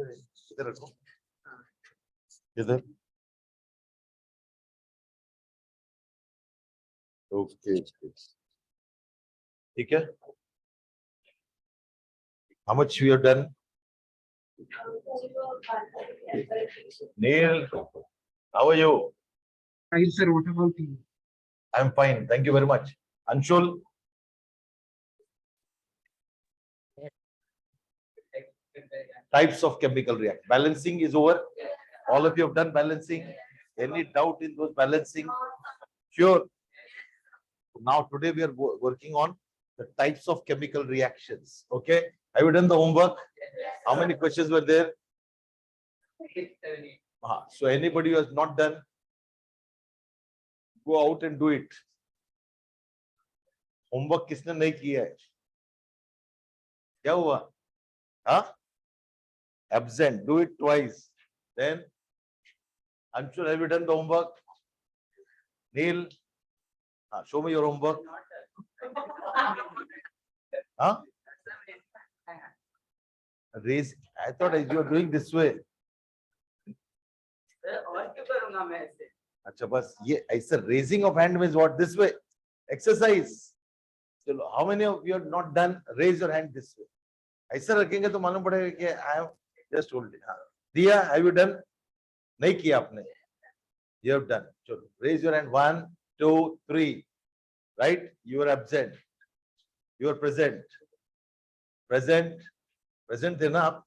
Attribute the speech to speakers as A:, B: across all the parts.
A: इधर रखो, इधर। ओके, ठीक है। How much you have done? Neil, how are you?
B: Fine, sir. What about you?
A: I'm fine. Thank you very much. Anshul? Types of chemical reaction. Balancing is over. All of you have done balancing. Any doubt in those balancing? Sure. Now today we are working on the types of chemical reactions. Okay. Have you done the homework? How many questions were there? So anybody who has not done, go out and do it. Homework किसने नहीं किया है? क्या हुआ? हाँ? Absent. Do it twice. Then, Anshul, have you done the homework? Neil, show me your homework. Huh? Raise. I thought you were doing this way. अच्छा बस ये ऐसा raising of hand means what? This way. Exercise. So how many of you have not done? Raise your hand this way. ऐसा रखेंगे तो मालूम पड़ेगा कि I have just told it. Diya, have you done? नहीं किया आपने. You have done. So raise your hand. 1, 2, 3. Right? You are absent. You are present. Present. Present थे ना आप?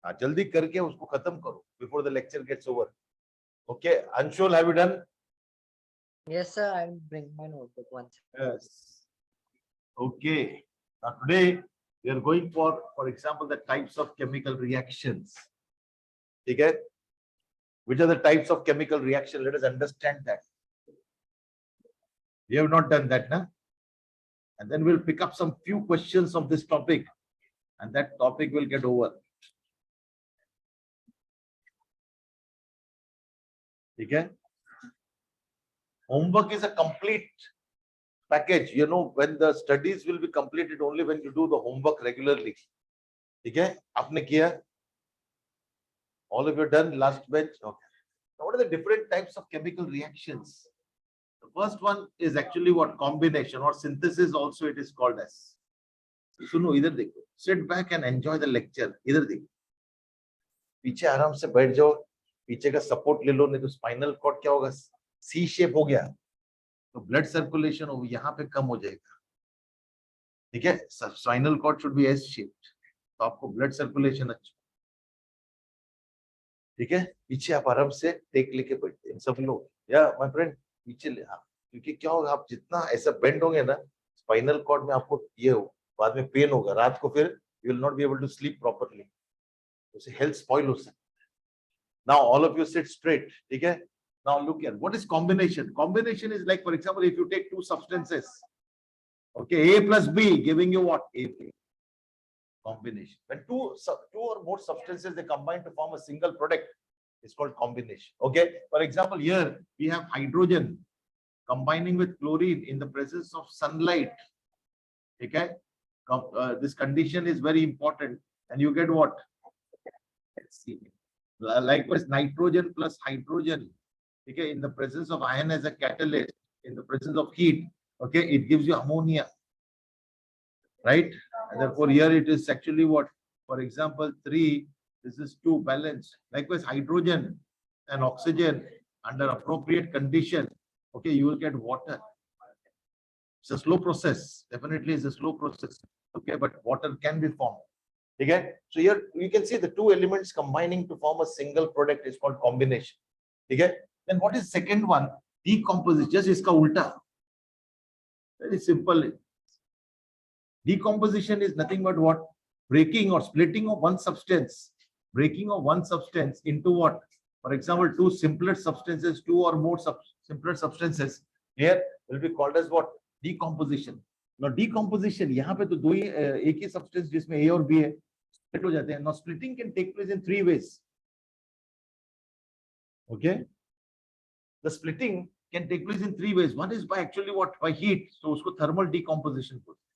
A: हाँ, जल्दी करके उसको खत्म करो before the lecture gets over. Okay, Anshul, have you done?
C: Yes, sir. I will bring my notebook once.
A: Yes. Okay. Now today we are going for example, the types of chemical reactions. Okay. Which are the types of chemical reaction? Let us understand that. We have not done that, na? And then we'll pick up some few questions of this topic, and that topic will get over. Okay. Homework is a complete package. You know, when the studies will be completed only when you do the homework regularly. Okay. Aapne kiya? All of you done last bench. Okay. Now, what are the different types of chemical reactions? The first one is actually what? Combination or synthesis also it is called as. Suno, idhar dekho. Sit back and enjoy the lecture. Idhar dekho. पीछे आराम से बैठ जाओ, पीछे का support ले लो, नहीं तो स्पाइनल कॉर्ड क्या होगा? सी शेप हो गया तो ब्लड सर्कुलेशन हो यहाँ पे कम हो जाएगा. ठीक है, spinal cord should be S shaped, तो आपको ब्लड सर्कुलेशन अच्छा. ठीक है, पीछे आप आराम से टेक लेके बैठते हैं सब लोग. या माय फ्रेंड पीछे ले. हाँ, क्योंकि क्या होगा, आप जितना ऐसा बेंड होंगे ना स्पाइनल कॉर्ड में, आपको ये हो बाद में पेन होगा रात को, फिर you will not be able to sleep properly, उससे हेल्थ स्पॉइल हो सकता है. Now all of you sit straight. ठीक है. Now look here. What is combination? Combination is like, for example, if you take two substances, okay, A plus B giving you what? AB. Combination. When two or more substances they combine to form a single product, it's called combination. Okay. For example, here we have hydrogen combining with chlorine in the presence of sunlight. Okay. This condition is very important, and you get what? Let's see. Likewise, nitrogen plus hydrogen, okay, in the presence of iron as a catalyst, in the presence of heat, okay, it gives you ammonia, right? And therefore, here it is actually what? For example, 3, this is 2 balanced. Likewise, hydrogen and oxygen under appropriate condition, okay, you will get water. It's a slow process. Definitely, it's a slow process, okay, but water can be formed. Okay, so here you can see the two elements combining to form a single product is called combination. Okay, then what is second one? Decomposition. Just iska ulta. Very simple. Decomposition is nothing but what? Breaking or splitting of one substance. Breaking of one substance into what? For example, two simpler substances, 2 or more simpler substances. Here will be called as what? Decomposition. Now decomposition, यहाँ पे तो दो ही एक ही substance जिसमें A और B है split हो जाते हैं. Now splitting can take place in 3 ways. Okay, the splitting can take place in 3 ways. One is by actually what? By heat. So उसको thermal decomposition बोलते हैं.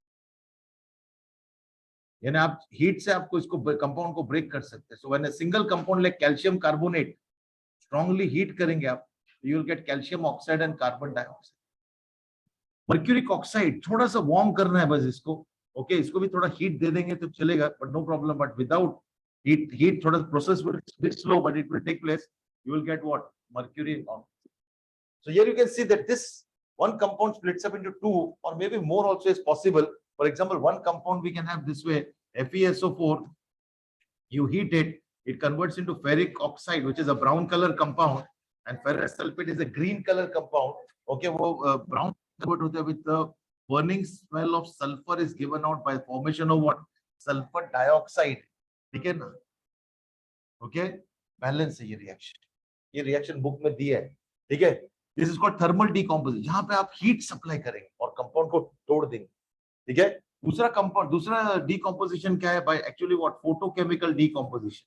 A: यानी आप हीट से आपको इसको कंपाउंड को ब्रेक कर सकते हैं. So when a single compound like calcium carbonate strongly heat करेंगे आप, you will get calcium oxide and carbon dioxide. Mercuric oxide थोड़ा सा वार्म करना है बस इसको. ओके, इसको भी थोड़ा हीट दे देंगे तो चलेगा, but no problem. But without heat थोड़ा process will be slow, but it will take place. You will get what? Mercury on. So here you can see that this one compound splits up into two, or maybe more also is possible. For example, one compound we can have this way, FeSO4. You heat it, it converts into ferric oxide, which is a brown color compound, and ferrous sulfate is a green color compound. Okay, वो brown convert होता है with the burning smell of sulfur is given out by formation of what? Sulfur dioxide. ठीक है ना? Okay, balance है ये reaction. ये reaction book में दिया है. ठीक है, this is called thermal decomposition, जहां पे आप हीट सप्लाई करेंगे और कंपाउंड को तोड़ देंगे. ठीक है, दूसरा कंपाउंड, दूसरा डीकंपोजिशन क्या है? By actually what? Photochemical decomposition.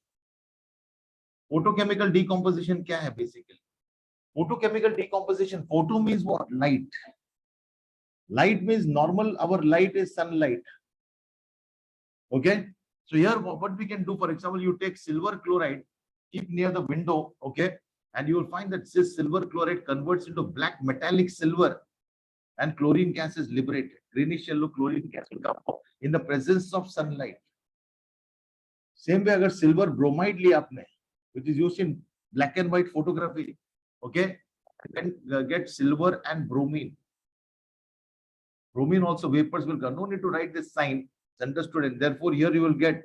A: Photochemical decomposition क्या है basically? Photochemical decomposition, photo means what? Light. Light means normal our light is sunlight. Okay, so here what we can do, for example, you take silver chloride, keep near the window, okay, and you will find that this silver chloride converts into black metallic silver, and chlorine gas is liberated. Greenish yellow chlorine gas will come out in the presence of sunlight. Same way, agar silver bromide liya aapne, which is used in black and white photography, okay, you can get silver and bromine. Bromine also vapors will come. No need to write this sign. It's understood, and therefore here you will get.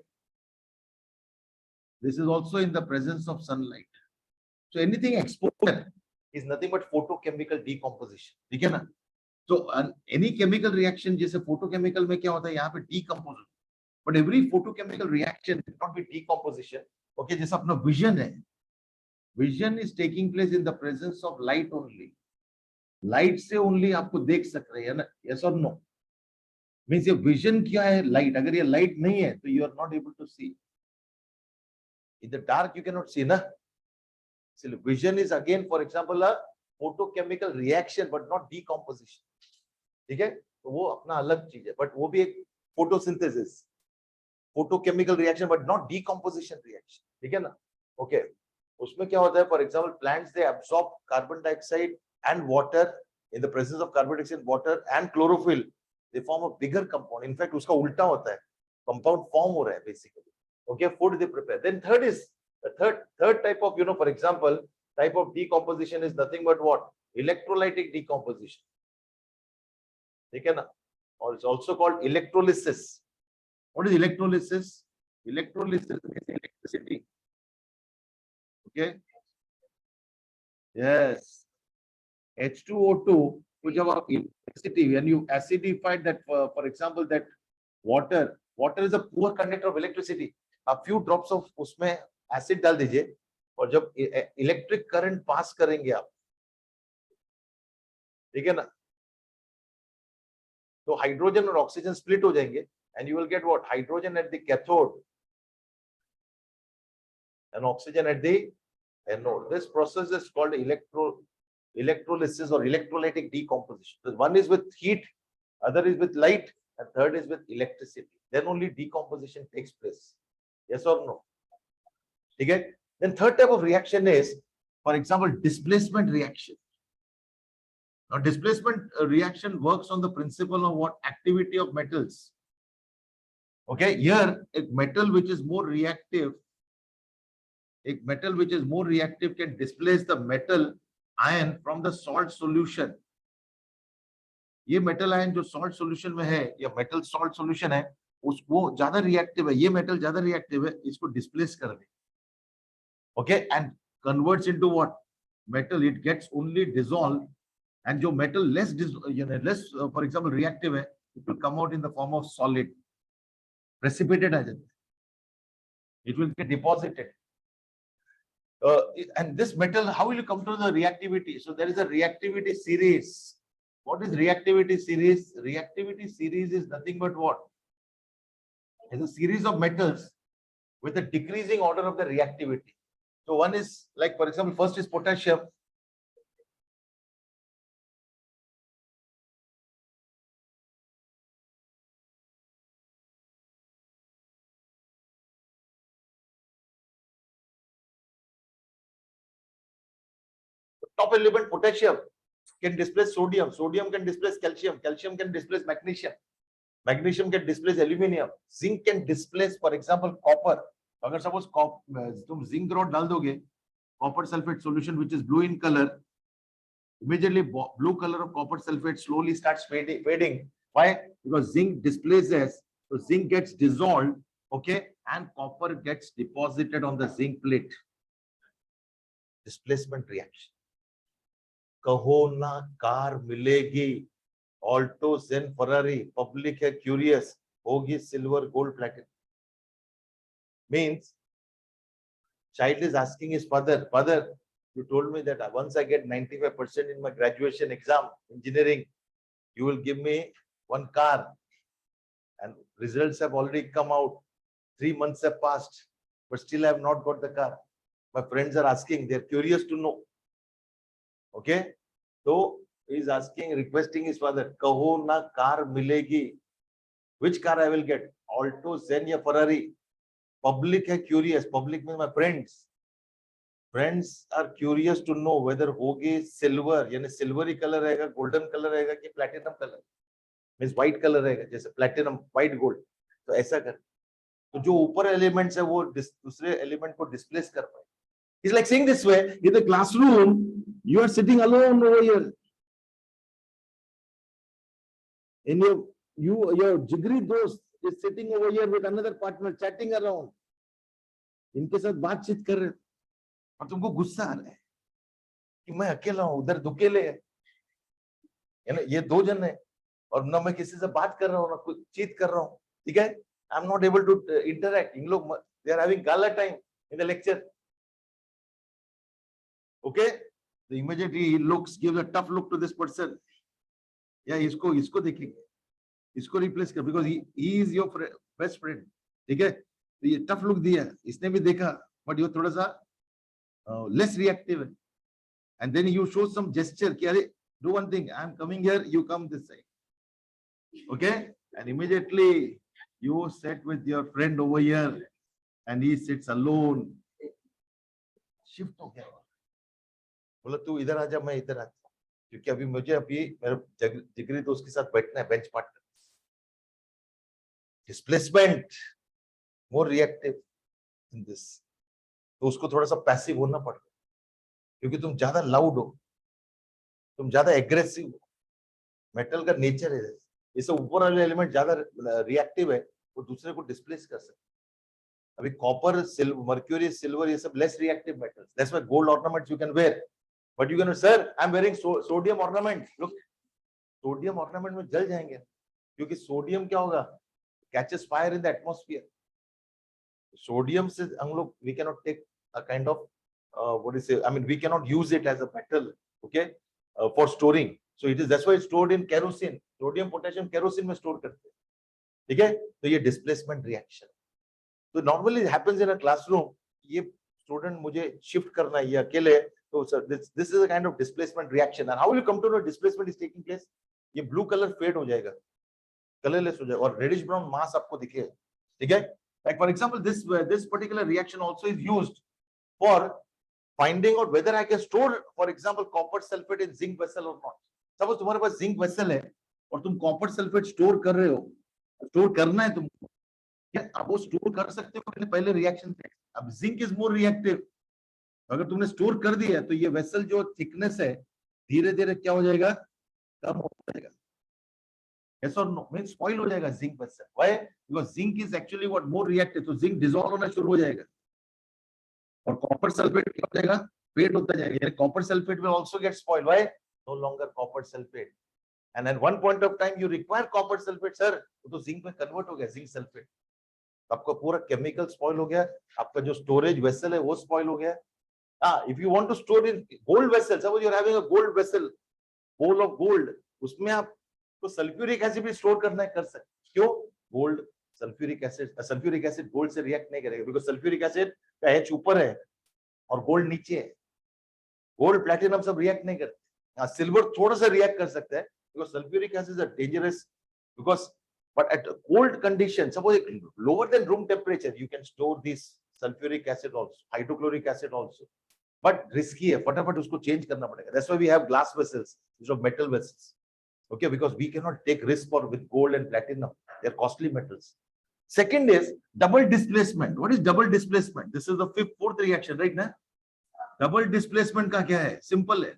A: This is also in the presence of sunlight. So anything exposure is nothing but photochemical decomposition. ठीक है ना? So any chemical reaction, जैसे photochemical में क्या होता है? यहाँ पे decomposition. But every photochemical reaction cannot be decomposition. Okay, जैसा अपना vision है. Vision is taking place in the presence of light only. Light से only आपको देख सक रहे हैं ना? Yes or no? Means ये vision क्या है? Light. अगर ये light नहीं है, तो you are not able to see. In the dark you cannot see, na? So vision is again, for example, a photochemical reaction, but not decomposition. ठीक है? तो वो अपना अलग चीज है, but वो भी एक photosynthesis, photochemical reaction, but not decomposition reaction. ठीक है ना? Okay. उसमें क्या होता है? For example, plants they absorb carbon dioxide and water. In the presence of carbon dioxide, water and chlorophyll, they form a bigger compound. In fact, उसका उल्टा होता है. Compound form हो रहा है basically. Okay, food they prepare. Then third is the third type of, for example, type of decomposition is nothing but what? Electrolytic decomposition. ठीक है ना? Or it's also called electrolysis. What is electrolysis? Electrolysis is electricity. Okay. Yes. H2O2, which is electricity. When you acidify that, for example, that water is a poor conductor of electricity. A few drops of उसमें acid डाल दीजिए, और जब electric current pass करेंगे आप, ठीक है ना, तो हाइड्रोजन और ऑक्सीजन स्प्लिट हो जाएंगे, and you will get what? Hydrogen at the cathode and oxygen at the anode. This process is called electrolysis or electrolytic decomposition. So one is with heat, other is with light, and third is with electricity. Then only decomposition takes place. Yes or no? Okay. Then third type of reaction is, for example, displacement reaction. Now, displacement reaction works on the principle of what? Activity of metals. Okay, here a metal which is more reactive, can displace the metal ion from the salt solution. ये metal ion जो salt solution में है, या metal salt solution है, वो ज्यादा reactive है, ये metal ज्यादा reactive है, इसको displace कर दे. Okay, and converts into what? Metal. It gets only dissolved, and जो metal less, for example, reactive है, it will come out in the form of solid, precipitated आ जाता है. It will get deposited. And this metal, how will you come to the reactivity? So there is a reactivity series. What is reactivity series? Reactivity series is nothing but what? It's a series of metals with a decreasing order of the reactivity. So one is, like, for example, first is potassium. top element potassium can displace sodium, sodium can displace calcium, calcium can displace magnesium, magnesium can displace aluminium, zinc can displace, for example, copper. अगर suppose तुम zinc rod डाल दोगे, copper sulfate solution which is blue in color, immediately blue color of copper sulfate slowly starts fading. Why? Because zinc displaces, so zinc gets dissolved, okay, and copper gets deposited on the zinc plate. Displacement reaction. कहो ना car मिलेगी, Alto जेन Ferrari, public है curious, होगी silver gold platinum. Means child is asking his father, father, you told me that once I get 95% in my graduation exam, engineering, you will give me one car. And results have already come out. 3 months have passed, but still I have not got the car. My friends are asking, they're curious to know. Okay? So he is asking, requesting his father, kaho na car milegi. Which car I will get? Alto, Zen ya Ferrari? Public hai curious. Public means my friends. Friends are curious to know whether hogi silver, यानी silvery color रहेगा, golden color रहेगा कि platinum color. Means white color रहेगा, जैसे platinum, white gold. तो ऐसा कर. तो जो ऊपर elements है वो दूसरे element को displace कर पाए. It's like saying this way, in the classroom, you are sitting alone over here. And your jigri dost is sitting over here with another partner chatting around. इनके साथ बातचीत कर रहे और तुमको गुस्सा आ रहा है कि मैं अकेला हूं, उधर दुकेले है ना, ये दो जन है और ना मैं किसी से बात कर रहा हूँ ना कुछ चीत कर रहा हूँ. ठीक है, I am not able to interact. इन लोग they are having gala time in the lecture. Okay, so immediately he gives a tough look to this person. Yeah, इसको देखेंगे, इसको replace कर, because he is your best friend. ठीक है, तो ये tough look दिया, इसने भी देखा, but ये थोड़ा सा less reactive. And then you show some gesture कि अरे do one thing, I am coming here, you come this side. Okay, and immediately you sit with your friend over here, and he sits alone. Shift हो गया. बोला तू इधर आ जा, मैं इधर आता हूँ, क्योंकि अभी मुझे मेरे जिगरी दोस्त के साथ बैठना है, bench partner. Displacement, more reactive in this. तो उसको थोड़ा सा पैसिव होना पड़ता है, क्योंकि तुम ज्यादा लाउड हो, तुम ज्यादा एग्रेसिव हो. मेटल का नेचर है, इससे ऊपर वाले एलिमेंट ज्यादा रिएक्टिव है, वो दूसरे को डिस्प्लेस कर सकते. अभी कॉपर, सिल्वर, मर्क्यूरी, सिल्वर, ये सब less reactive metals. That's why gold ornaments you can wear. But you can, sir, I'm wearing sodium ornament. Look, sodium ornament में जल जाएंगे, क्योंकि sodium क्या होगा? Catches fire in the atmosphere. Sodium से हम लोग we cannot take a kind of what is it? I mean, we cannot use it as a metal, okay, for storing. So it is, that's why it's stored in kerosene. Sodium, potassium, kerosene में store करते हैं. ठीक है? तो ये displacement reaction. So normally it happens in a classroom. ये student मुझे shift करना है, ये अकेले. So this is a kind of displacement reaction. And how will you come to know displacement is taking place? ये blue color fade हो जाएगा, colorless हो जाएगा, और reddish brown mass आपको दिखेगा. ठीक है? Like for example, this particular reaction also is used for finding out whether I can store, for example, copper sulfate in zinc vessel or not. Suppose तुम्हारे पास zinc vessel है और तुम copper sulfate store कर रहे हो, store करना है तुमको, आप वो store कर सकते हो पहले reaction से. अब zinc is more reactive. अगर तुमने स्टोर कर दिया तो ये वेसल जो थिकनेस है धीरे धीरे क्या हो जाएगा, कम हो जाएगा. yes or no? Means spoil हो जाएगा zinc vessel. Why? Because zinc is actually what more reactive. तो जिंक डिसॉल्व होना शुरू हो जाएगा और कॉपर सल्फेट क्या हो जाएगा, फेड होता जाएगा. यानी copper sulphate will also get spoiled. Why? No longer copper sulphate. And at one point of time you require copper sulphate. Sir तो जिंक में कन्वर्ट हो गया, जिंक सल्फेट. आपका पूरा केमिकल स्पॉइल हो गया, आपका जो स्टोरेज वेसल है वो स्पॉइल हो गया. If you want to store in gold vessel, suppose you are having a gold vessel, bowl of gold, उसमें आप तो सल्फ्यूरिक एसिड भी स्टोर करना है, कर सकते. क्यों? गोल्ड, सल्फ्यूरिक एसिड गोल्ड से रिएक्ट नहीं करेगा, बिकॉज़ सल्फ्यूरिक एसिड का H ऊपर है और गोल्ड नीचे है. गोल्ड, प्लैटिनम सब रिएक्ट नहीं करते. हाँ, सिल्वर थोड़ा सा रिएक्ट कर सकता है, because sulphuric acid is dangerous. Because but at cold condition, suppose lower than room temperature, you can store this sulfuric acid also, hydrochloric acid also. but risky है, फटाफट उसको change करना पड़ेगा. That's why we have glass vessels instead of metal vessels. Okay, because we cannot take risk for with gold and platinum. They're costly metals. Second is double displacement. What is double displacement? This is the fourth reaction, right? Now, double displacement का क्या है? Simple है.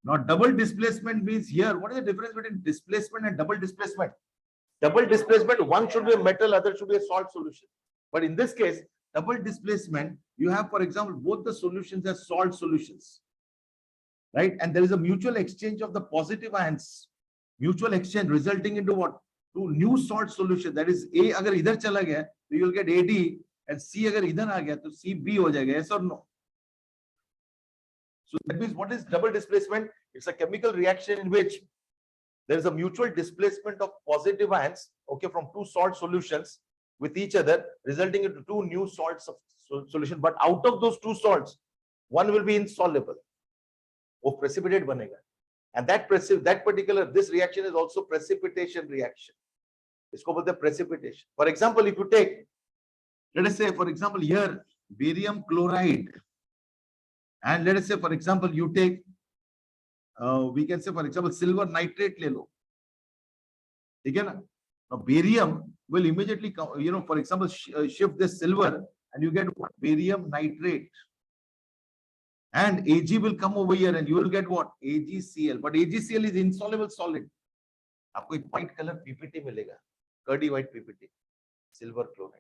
A: Now, double displacement means here. What is the difference between displacement and double displacement? Double displacement, one should be a metal, other should be a salt solution. But in this case, double displacement, you have, for example, both the solutions as salt solutions, right? And there is a mutual exchange of the positive ions, mutual exchange resulting into what? Two new salt solution. That is, A agar idhar chala gaya, so you will get AD, and C agar idhar aa gaya, to CB ho jayega. Yes or no? So that means what is double displacement? It's a chemical reaction in which there is a mutual displacement of positive ions, okay, from two salt solutions with each other, resulting into two new salts of solution. But out of those two salts, one will be insoluble, or precipitate banega. And this reaction is also precipitation reaction. It's called the precipitation. For example, if you take, let us say, for example, here, barium chloride, and let us say, for example, you take, we can say, for example, silver nitrate le lo. Again, now barium will immediately come, for example, shift this silver, and you get what? Barium nitrate. And Ag will come over here, and you will get what? AgCl. But AgCl is insoluble solid. आपको एक white color PPT मिलेगा, curdy white PPT, silver chloride.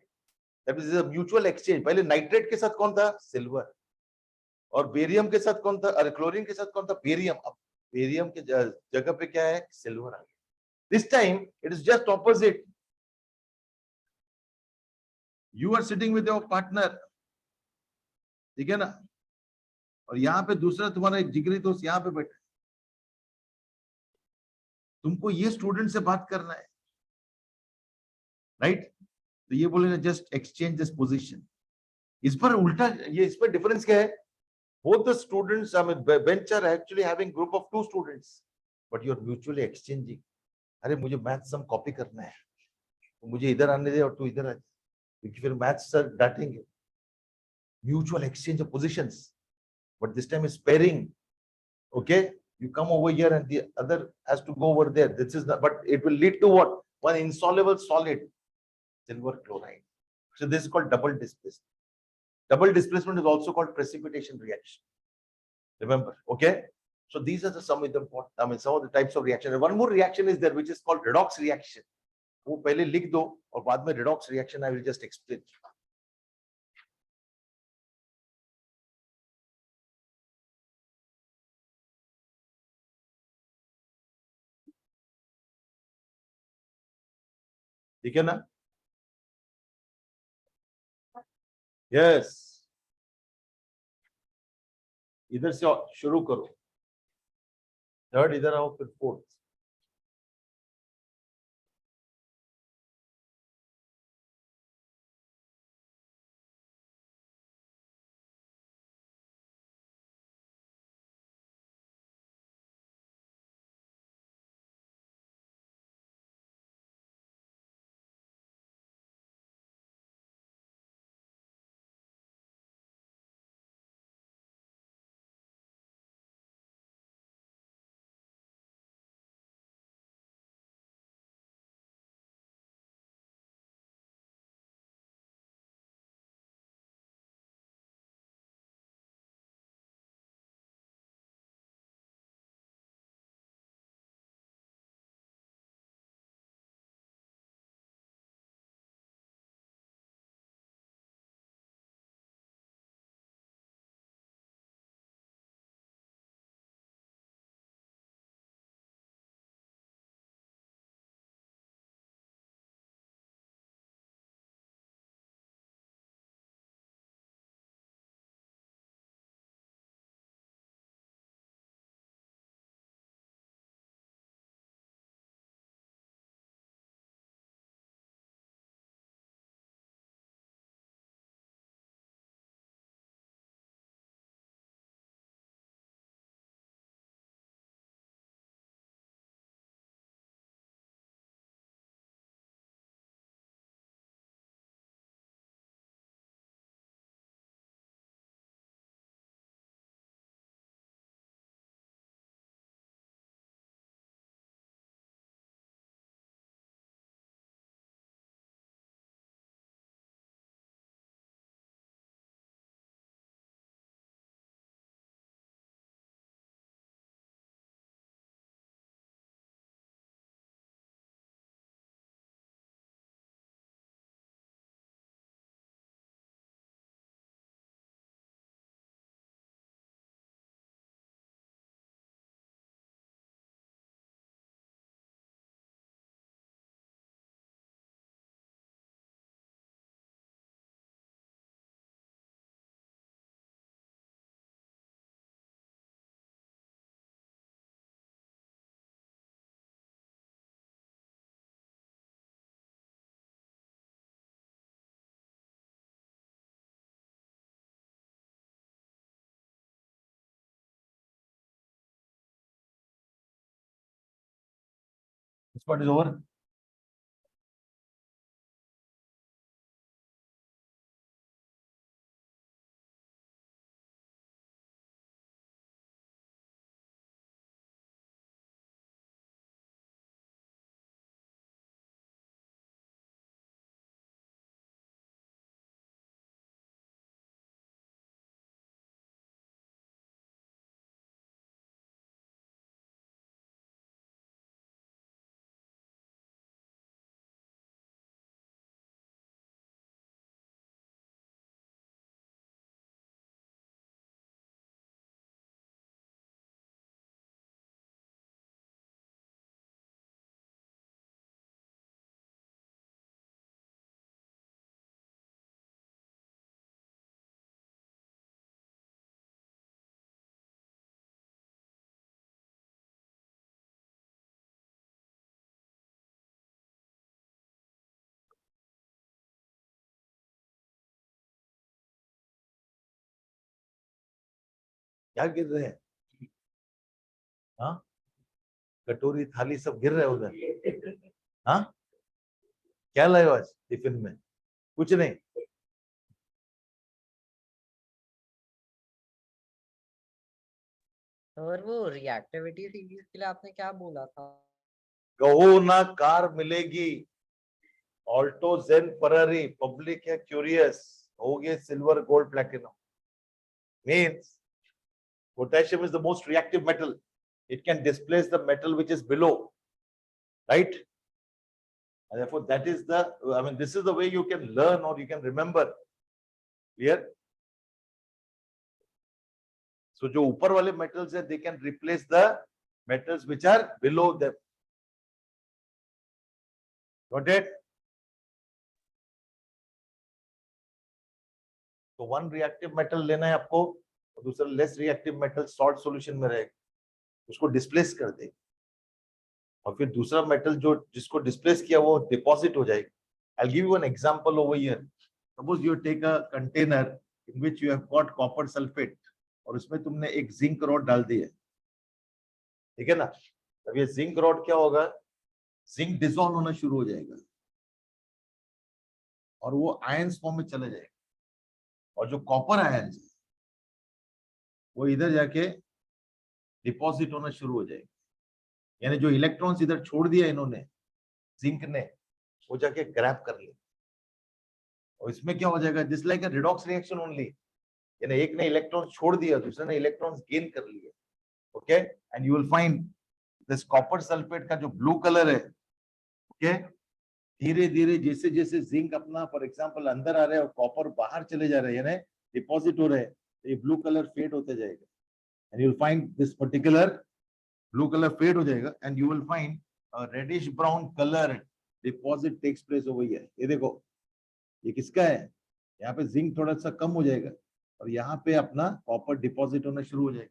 A: That means a mutual exchange. पहले nitrate के साथ कौन था? Silver. और barium के साथ कौन था? अरे chlorine के साथ कौन था? Barium. अब barium के जगह पे क्या है? Silver आ गया. This time it is just opposite. You are sitting with your partner, ठीक है ना? और यहाँ पे दूसरा तुम्हारा एक जिगरी दोस्त यहाँ पे बैठा, तुमको ये स्टूडेंट से बात करना है, राइट? तो ये बोलेगा जस्ट एक्सचेंज दिस पोजीशन. इस पर उल्टा, ये इस पर डिफरेंस क्या है? Both the students, I mean, bench are actually having group of 2 students, but you are mutually exchanging. अरे मुझे मैथ्स सम कॉपी करना है, तो मुझे इधर आने दे और तू इधर आ, क्योंकि फिर मैथ्स सर डांटेंगे. Mutual exchange of positions, but this time is pairing. Okay, you come over here and the other has to go over there. This is not, but it will lead to what? One insoluble solid, silver chloride. So this is called double displacement. Double displacement is also called precipitation reaction. Remember, okay? So these are some of the, some of the types of reaction. And one more reaction is there, which is called redox reaction. वो पहले लिख दो और बाद में redox reaction I will just explain. ठीक है ना? Yes. इधर से शुरू करो, थर्ड इधर आओ, फिर fourth. This part is over. क्या गिर रहे हैं? हाँ, कटोरी थाली सब गिर रहे हैं उधर। हाँ, क्या लाए हो आज टिफिन में? कुछ नहीं।
C: और वो रिएक्टिविटी सीरीज के लिए आपने क्या बोला था?
A: कहो ना कार मिलेगी, ऑल्टो जेन फरारी, पब्लिक है क्यूरियस, हो गए silver gold platinum. Means potassium is the most reactive metal. It can displace the metal which is below, right? And therefore that is the, I mean, this is the way you can learn or you can remember. Clear? So जो ऊपर वाले metals है, they can replace the metals which are below them. Got it? तो one reactive metal लेना है आपको और दूसरा less reactive metal salt solution में रहेगा, उसको displace कर देगा और फिर दूसरा metal जो जिसको displace किया वो deposit हो जाएगा. I'll give you an example over here. Suppose you take a container in which you have got copper sulfate और उसमें तुमने एक जिंक रॉड डाल दी है, ठीक है ना? अब ये जिंक रॉड क्या होगा, जिंक डिसॉल्व होना शुरू हो जाएगा और वो आयंस फॉर्म में चले जाएगा और जो कॉपर आयंस है वो इधर जाके डिपॉजिट होना शुरू हो जाएगा, यानी जो इलेक्ट्रॉन्स इधर छोड़ दिया इन्होंने जिंक ने वो जाके ग्रैब कर ले और इसमें क्या हो जाएगा, just like a redox reaction only, यानी एक ने इलेक्ट्रॉन छोड़ दिया दूसरे ने इलेक्ट्रॉन्स गेन कर लिए. Okay, and you will find this copper sulphate का जो ब्लू कलर है, ओके, धीरे धीरे जैसे जैसे जिंक अपना फॉर एग्जांपल अंदर आ रहा है और कॉपर बाहर चले जा रहे हैं यानी डिपॉजिट हो रहे हैं, तो ये ब्लू कलर फेड होते जाएगा and you will find this particular blue colour fade हो जाएगा and you will find a reddish brown colour deposit takes place over here. ये देखो ये किसका है, यहाँ पे जिंक थोड़ा सा कम हो जाएगा और यहाँ पे अपना कॉपर डिपॉजिट होना शुरू हो जाएगा.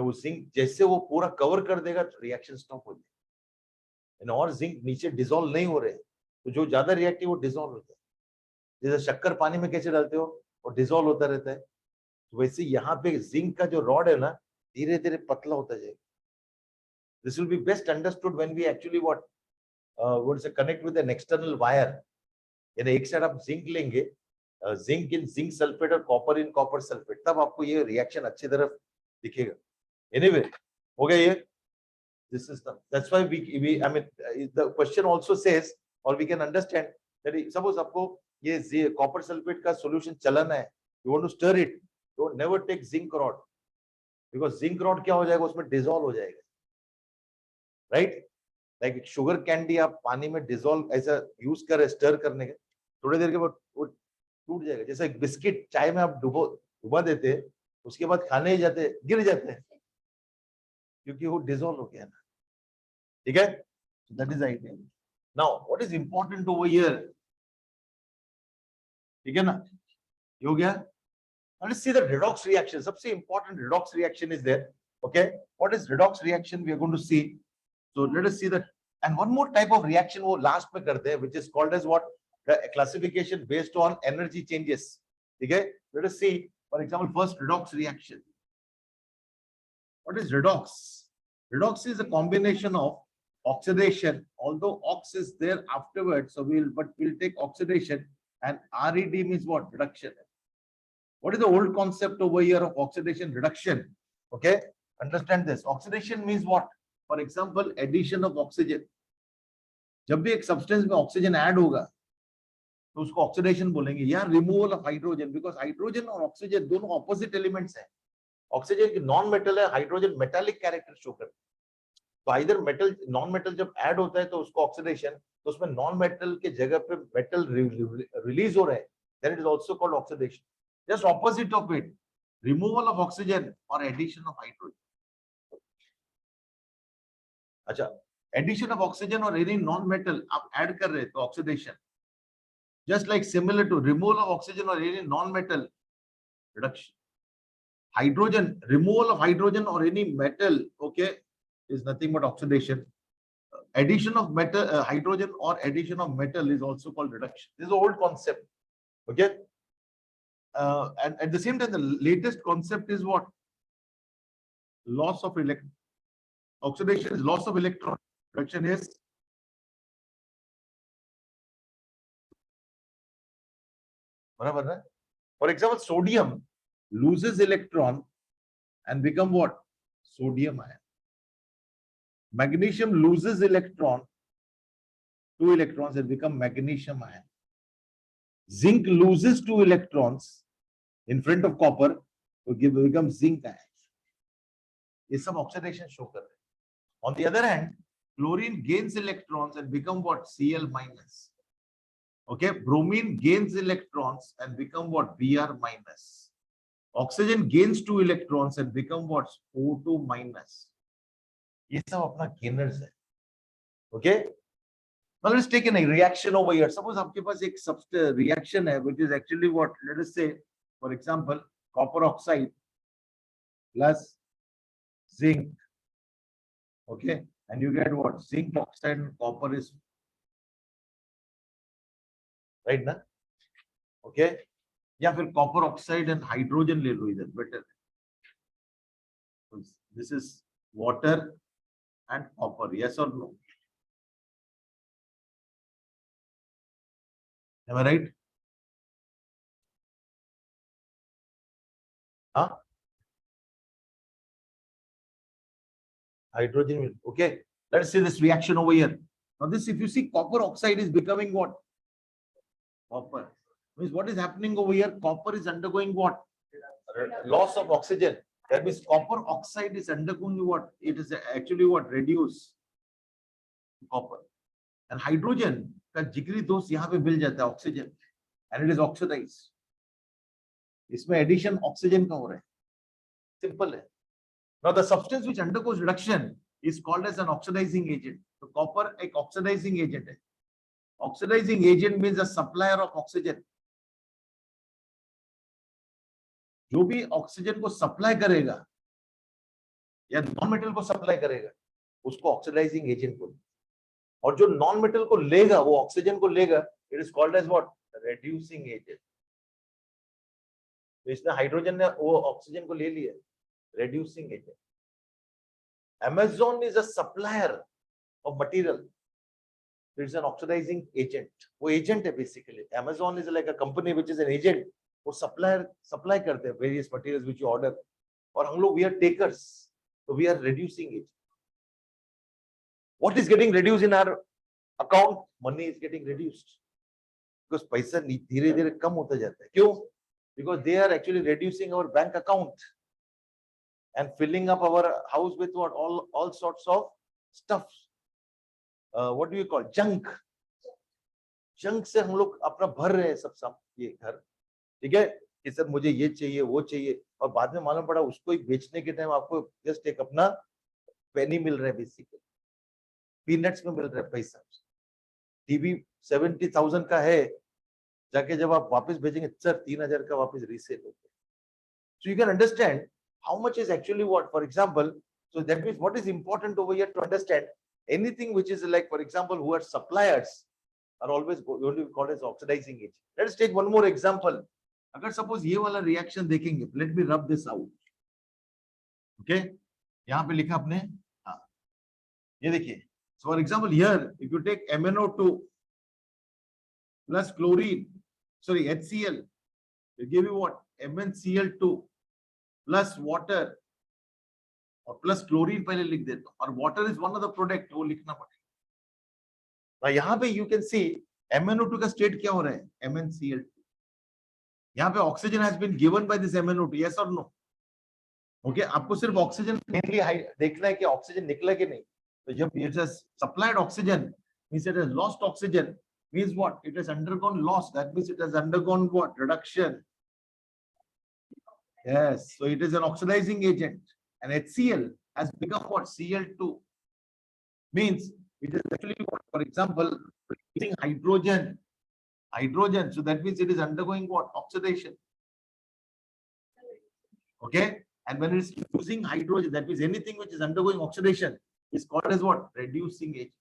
A: वो जिंक जैसे वो पूरा कवर कर देगा तो रिएक्शन स्टॉप हो जाएगा और जिंक नीचे डिसॉल्व नहीं हो रहे हैं, तो जो ज्यादा रिएक्टिव वो डिसॉल्व होता है. जैसे शक्कर पानी में कैसे डालते हो वो डिसॉल्व होता रहता है, तो वैसे यहाँ पे जिंक का जो रॉड है ना धीरे धीरे पतला होता जाएगा. This will be best understood when we actually what is connect with an external wire, यानी एक साइड आप जिंक लेंगे, जिंक इन जिंक सल्फेट और कॉपर इन कॉपर सल्फेट, तब आपको ये रिएक्शन अच्छी तरह दिखेगा. एनीवे हो गया ये. This is that's why we I mean the question also says or we can understand that suppose आपको ये copper sulfate का solution चलाना है, you want to stir it, don't never take zinc rod because zinc rod क्या हो जाएगा उसमें dissolve हो जाएगा, right? Like sugar candy आप पानी में dissolve ऐसा use कर stir करने के थोड़ी देर के बाद वो टूट जाएगा. जैसे एक बिस्किट चाय में आप डुबा देते हैं उसके बाद खाने ही जाते गिर जाते हैं क्योंकि वो डिसॉल्व हो गया ना. ठीक है, that is idea. Now what is important over here, ठीक है ना, ये हो गया. Let's see the redox reaction. सबसे important redox reaction is there. Okay, what is redox reaction we are going to see. So let us see that, and one more type of reaction वो last में करते हैं which is called as what, the classification based on energy changes. ठीक है, let us see for example first redox reaction. What is redox? Redox is a combination of oxidation, although ox is there afterwards, so we'll take oxidation, and RED means what? Reduction. What is the old concept over here of oxidation reduction? Okay, understand this. Oxidation means what? For example, addition of oxygen. जब भी एक substance में oxygen add होगा तो उसको oxidation बोलेंगे, या removal of hydrogen, because hydrogen और ऑक्सीजन दोनों ऑपोजिट एलिमेंट्स हैं. ऑक्सीजन की नॉन मेटल है, हाइड्रोजन मेटालिक कैरेक्टर शो करता है. तो इधर मेटल नॉन मेटल जब ऐड होता है तो उसको ऑक्सीडेशन, तो उसमें नॉन मेटल के जगह पे मेटल रिलीज हो रहे हैं, then it is also called oxidation. Just opposite of it, removal of oxygen और एडिशन ऑफ हाइड्रोजन. अच्छा, एडिशन ऑफ ऑक्सीजन और एनी नॉन मेटल आप ऐड कर रहे हैं तो oxidation. Just like similar to removal of oxygen और any non metal, reduction. Hydrogen, removal of hydrogen or any metal, okay, is nothing but oxidation. Addition of metal, hydrogen or addition of metal is also called reduction. This is an old concept, okay. And at the same time, the latest concept is what? Loss of electron. Oxidation is loss of electron. Reduction is for example, sodium loses electron and become what? Sodium ion. Magnesium loses electron, 2 electrons, and become magnesium ion. Zinc loses 2 electrons in front of copper to become zinc ion. Is some oxidation show kar rahe. On the other hand, chlorine gains electrons and become what? Cl minus. Okay, bromine gains electrons and become what? Br minus. Oxygen gains 2 electrons and become what? O2 minus. ये सब अपना gainers है. Okay. Now let's take a reaction over here. Suppose आपके पास एक reaction है, which is actually what? Let us say, for example, copper oxide plus zinc. Okay, and you get what? Zinc oxide and copper is right ना? Okay. या फिर copper oxide and hydrogen ले लो इधर, better. This is water and copper. Yes और no? M आई right? हाँ, hydrogen. Okay, let's see this reaction over here. Now this, if you see, copper oxide is becoming what? Copper. Means what is happening over here? Copper is undergoing what? Loss of oxygen. That means copper oxide is undergoing what? It is actually what? Reduce copper. And hydrogen का जिगरी दोस्त यहाँ पे मिल जाता है oxygen, and it is oxidized. इसमें addition oxygen का हो रहा है. Simple है. Now the substance which undergoes reduction is called as an oxidizing agent. So copper एक oxidizing agent है. Oxidizing agent means a supplier of oxygen. जो भी ऑक्सीजन को सप्लाई करेगा या नॉन मेटल को सप्लाई करेगा उसको ऑक्सीडाइजिंग एजेंट बोलते हैं. और जो नॉन मेटल को लेगा, वो ऑक्सीजन को लेगा, it is called as what? Reducing agent. तो इसने हाइड्रोजन ने वो ऑक्सीजन को ले लिया, reducing agent. Amazon is a supplier of material. It's an oxidizing agent. वो agent है basically. Amazon is like a company which is an agent. वो supply करते हैं various materials which you order. और हम लोग we are takers. So we are reducing it. What is getting reduced in our account? Money is getting reduced. Because पैसा धीरे धीरे कम होता जाता है. क्यों? Because they are actually reducing our bank account and filling up our house with what? All sorts of stuff. What do you call? Junk. Junk से हम लोग अपना भर रहे हैं सब ये घर. ठीक है कि सर मुझे ये चाहिए वो चाहिए, और बाद में मालूम पड़ा उसको ही बेचने के टाइम आपको जस्ट एक अपना पेनी मिल रहा है, बेसिकली पीनट्स में मिल रहा है पैसा. टीवी 70,000 का है, जाके जब आप वापस भेजेंगे सर 3,000 का वापस रीसेल होगा. So you can understand how much is actually what, for example, so that means what is important over here to understand, anything which is like, for example, who are suppliers are always going to be called as oxidizing agent. Let us take one more example. अगर suppose ये वाला reaction देखेंगे, let me rub this out. Okay, यहाँ पे लिखा आपने, हाँ, ये देखिए, so for example here if you take MnO2 plus chlorine, sorry HCl, they give you what? MnCl2 plus water और प्लस क्लोरीन पहले लिख देता हूं और water is one of the product, वो लिखना पड़ेगा। यहाँ पे यू कैन सी MnO2 का स्टेट क्या हो रहा है? MnCl2। यहाँ पे oxygen has been given by this MnO2, yes और नो? ओके, आपको सिर्फ ऑक्सीजन मेनली देखना है कि ऑक्सीजन निकला कि नहीं। तो जब it has supplied oxygen means it has lost oxygen, means what? It has undergone loss, that means it has undergone what? Reduction. Yes, so it is an oxidizing agent. And HCl has become what? Cl2. Means it is actually what? For example, using hydrogen. Hydrogen. So that means it is undergoing what? Oxidation. Okay. And when it is using hydrogen, that means anything which is undergoing oxidation is called as what? Reducing agent.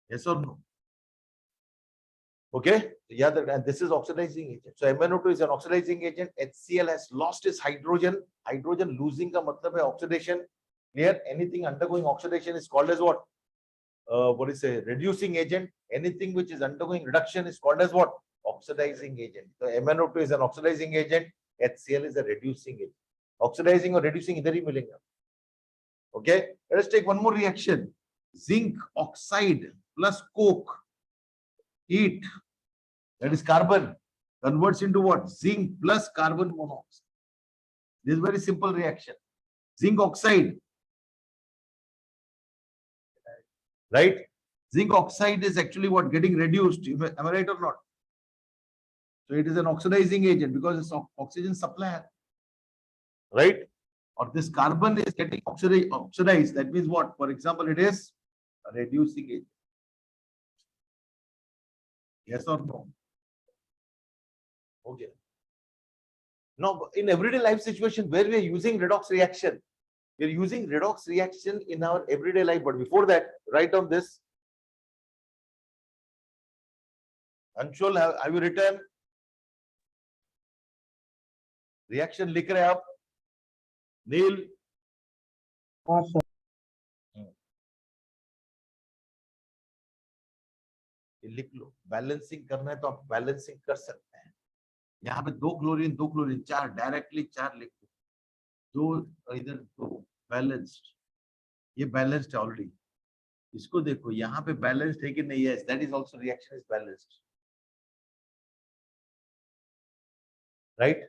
A: Yes or no? Okay, yeah, and this is oxidizing agent. So MnO2 is an oxidizing agent. HCl has lost its hydrogen. Hydrogen losing का मतलब है oxidation. Here, anything undergoing oxidation is called as what? What is a reducing agent? Anything which is undergoing reduction is called as what? Oxidizing agent. So MnO2 is an oxidizing agent. HCl is a reducing agent. Oxidizing or reducing इधर ही मिलेगा. Okay, let us take one more reaction. Zinc oxide plus coke. Heat, that is carbon, converts into what? Zinc plus carbon monoxide. This is very simple reaction. Zinc oxide, right? Zinc oxide is actually what? Getting reduced. Am I right or not? So it is an oxidizing agent because it's oxygen supply, right? Or this carbon is getting oxidized. That means what? For example, it is a reducing agent. Yes or no? Okay. Now, in everyday life situation where we are using redox reaction, we are using redox reaction in our everyday life. But before that, write down this. Anshul, have you written? Reaction लिख रहे आप? Neil?
B: हाँ sir.
A: लिख लो, balancing करना है तो आप balancing कर सकते हैं। यहाँ पे 2 क्लोरीन 2 क्लोरीन 4 डायरेक्टली 4 लिख दो, 2 इधर 2 बैलेंस्ड, ये बैलेंस्ड है ऑलरेडी। इसको देखो यहाँ पे बैलेंस्ड है कि नहीं है, that is also reaction is balanced, right?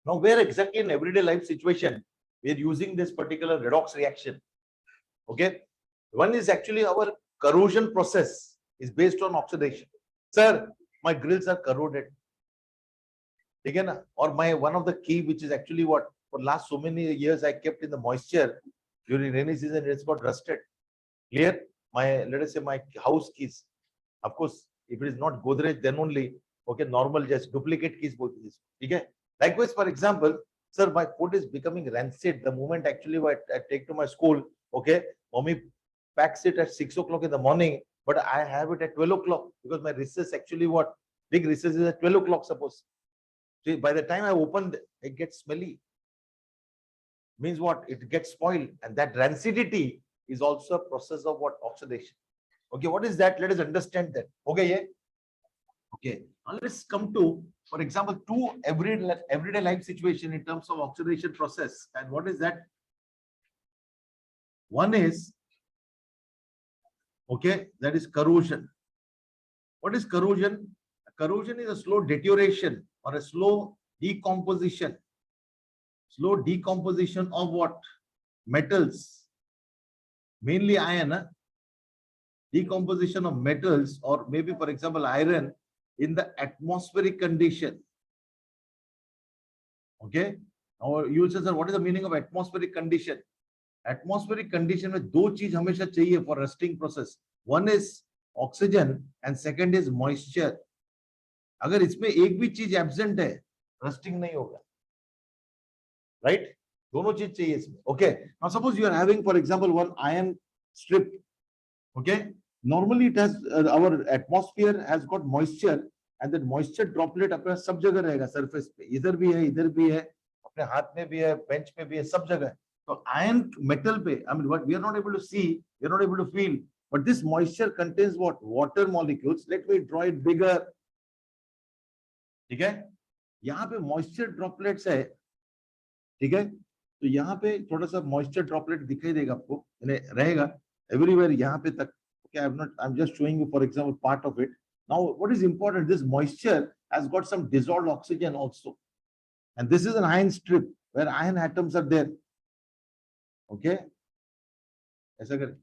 A: Now, where exactly in everyday life situation we are using this particular redox reaction? Okay, one is actually our corrosion process is based on oxidation. Sir, my grills are corroded. Again, or my one of the key which is actually what for last so many years I kept in the moisture during rainy season, it's got rusted. Clear? My, let us say my house keys. Of course, if it is not Godrej, then only okay, normal just duplicate keys both these. Okay. Likewise, for example, sir, my food is becoming rancid the moment actually I take to my school. Okay, mommy packs it at 6 o'clock in the morning, but I have it at 12 o'clock because my recess actually what big recess is at 12 o'clock. Suppose. See, by the time I open, it gets smelly. Means what? It gets spoiled, and that rancidity is also a process of what? Oxidation. Okay, what is that? Let us understand that. Okay, yeah. Okay, now let's come to, for example, 2 everyday life situation in terms of oxidation process. And what is that? One is, okay, that is corrosion. What is corrosion? Corrosion is a slow deterioration or a slow decomposition. Slow decomposition of what? Metals, mainly iron. Decomposition of metals, or maybe for example iron, in the atmospheric condition. Okay, now you will say, sir, what is the meaning of atmospheric condition? Atmospheric condition में 2 चीज हमेशा चाहिए for rusting process. One is oxygen and second is moisture. अगर इसमें एक भी चीज absent है, rusting नहीं होगा, right? दोनों चीज चाहिए इसमें. Okay, now suppose you are having for example one iron strip. Okay, Normally it has our atmosphere has got moisture, and that moisture droplet अपना सब जगह रहेगा surface पे, इधर भी है, अपने हाथ में भी है, bench पे भी है, सब जगह है. So iron metal पे, I mean, what we are not able to see, we are not able to feel, but this moisture contains what? Water molecules. Let me draw it bigger. ठीक है? यहाँ पे moisture droplets है, ठीक है? तो यहाँ पे थोड़ा सा moisture droplet दिखाई देगा आपको, रहेगा everywhere यहाँ पे तक. Okay, I'm just showing you, for example, part of it. Now, what is important? This moisture has got some dissolved oxygen also, and this is an iron strip where iron atoms are there. Okay, ऐसा करें.